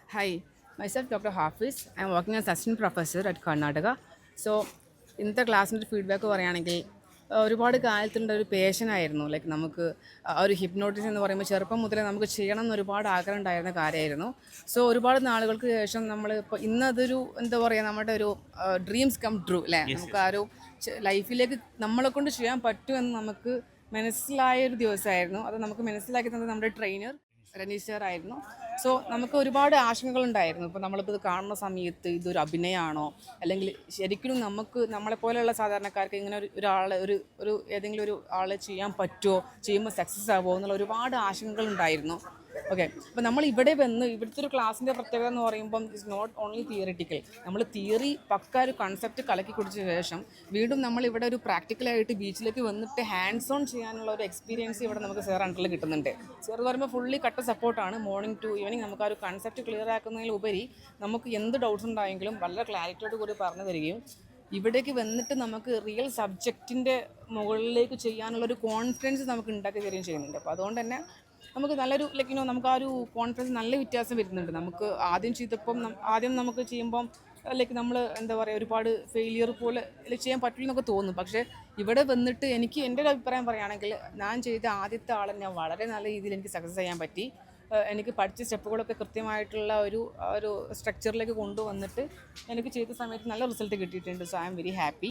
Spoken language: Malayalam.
Hi, myself Dr. Hafiz. I'm working as assistant professor at Karnataka. So, ഇന്നത്തെ ക്ലാസ്സിൻ്റെ ഒരു ഫീഡ്ബാക്ക് പറയുകയാണെങ്കിൽ ഒരുപാട് കാലത്തിൻ്റെ ഒരു പേഷനായിരുന്നു ലൈക്ക് നമുക്ക് ഒരു ഹിപ്നോട്ടിസം എന്ന് പറയുമ്പോൾ ചെറുപ്പം മുതലേ നമുക്ക് ചെയ്യണം എന്ന് ഒരുപാട് ആഗ്രഹം ഉണ്ടായിരുന്ന കാര്യമായിരുന്നു. സോ ഒരുപാട് നാളുകൾക്ക് ശേഷം നമ്മൾ ഇപ്പോൾ ഇന്നതൊരു എന്താ പറയുക നമ്മുടെ ഒരു ഡ്രീംസ് കം ട്രൂ അല്ലേ, നമുക്ക് ആ ഒരു ലൈഫിലേക്ക് നമ്മളെ കൊണ്ട് ചെയ്യാൻ പറ്റുമെന്ന് നമുക്ക് മനസ്സിലായ ഒരു ദിവസമായിരുന്നു. അത് നമുക്ക് മനസ്സിലാക്കി തന്നത് നമ്മുടെ ട്രെയിനർ റനീഷ് സാർ ആയിരുന്നു. സോ നമുക്ക് ഒരുപാട് ആശങ്കകളുണ്ടായിരുന്നു. ഇപ്പോൾ നമ്മളിപ്പോൾ ഇത് കാണുന്ന സമയത്ത് ഇതൊരു അഭിനയമാണോ, അല്ലെങ്കിൽ ശരിക്കും നമുക്ക് നമ്മളെപ്പോലെയുള്ള സാധാരണക്കാർക്ക് ഇങ്ങനെ ഒരാളെ ഒരു ഏതെങ്കിലും ഒരു ആളെ ചെയ്യാൻ പറ്റുമോ, ചെയ്യുമ്പോൾ സക്സസ് ആവുമോ എന്നുള്ള ഒരുപാട് ആശങ്കകളുണ്ടായിരുന്നു. ഓക്കെ, അപ്പോൾ നമ്മൾ ഇവിടെ വന്ന് ഇവിടുത്തെ ഒരു ക്ലാസ്സിൻ്റെ പ്രത്യേകത എന്ന് പറയുമ്പം ഇറ്റ്സ് നോട്ട് ഓൺലി തിയറിറ്റിക്കൽ. നമ്മൾ തിയറി പക്ക ഒരു കൺസെപ്റ്റ് കലക്കി കുടിച്ച ശേഷം വീണ്ടും നമ്മൾ ഇവിടെ ഒരു പ്രാക്ടിക്കലായിട്ട് ബീച്ചിലേക്ക് വന്നിട്ട് ഹാൻഡ്സ് ഓൺ ചെയ്യാനുള്ള ഒരു എക്സ്പീരിയൻസ് ഇവിടെ നമുക്ക് സാർ അണ്ടറിൽ കിട്ടുന്നുണ്ട്. സാർ എന്ന് പറയുമ്പോൾ ഫുള്ളി കട്ട സപ്പോർട്ടാണ്. മോർണിംഗ് ടു ഈവനിങ് നമുക്ക് ആ ഒരു കൺസെപ്റ്റ് ക്ലിയർ ആക്കുന്നതിലുപരി നമുക്ക് എന്ത് ഡൗട്ട്സ് ഉണ്ടായെങ്കിലും വളരെ ക്ലാരിറ്റിയോട് കൂടി പറഞ്ഞു തരികയും ഇവിടേക്ക് വന്നിട്ട് നമുക്ക് റിയൽ സബ്ജക്റ്റിൻ്റെ മുകളിലേക്ക് ചെയ്യാനുള്ളൊരു കോൺഫിഡൻസ് നമുക്ക് ഉണ്ടാക്കി തരികയും ചെയ്യുന്നുണ്ട്. അപ്പോൾ അതുകൊണ്ട് തന്നെ നമുക്ക് നല്ലൊരു നമുക്ക് ആ ഒരു കോൺഫിഡൻസ് നല്ല വ്യത്യാസം വരുന്നുണ്ട്. നമുക്ക് ആദ്യം ചെയ്തപ്പം ആദ്യം നമുക്ക് ചെയ്യുമ്പം നമ്മൾ എന്താ പറയുക ഒരുപാട് ഫെയിലിയർ പോലെ ചെയ്യാൻ പറ്റില്ലെന്നൊക്കെ തോന്നും. പക്ഷേ ഇവിടെ വന്നിട്ട് എൻ്റെ ഒരു അഭിപ്രായം പറയുകയാണെങ്കിൽ ഞാൻ ചെയ്ത ആദ്യത്തെ ആളെ ഞാൻ വളരെ നല്ല രീതിയിൽ എനിക്ക് സക്സസ് ചെയ്യാൻ പറ്റി. എനിക്ക് പഠിച്ച സ്റ്റെപ്പുകളൊക്കെ കൃത്യമായിട്ടുള്ള ഒരു സ്ട്രക്ചറിലേക്ക് കൊണ്ടുവന്നിട്ട് എനിക്ക് ചെയ്ത സമയത്ത് നല്ല റിസൾട്ട് കിട്ടിയിട്ടുണ്ട്. So I am very happy.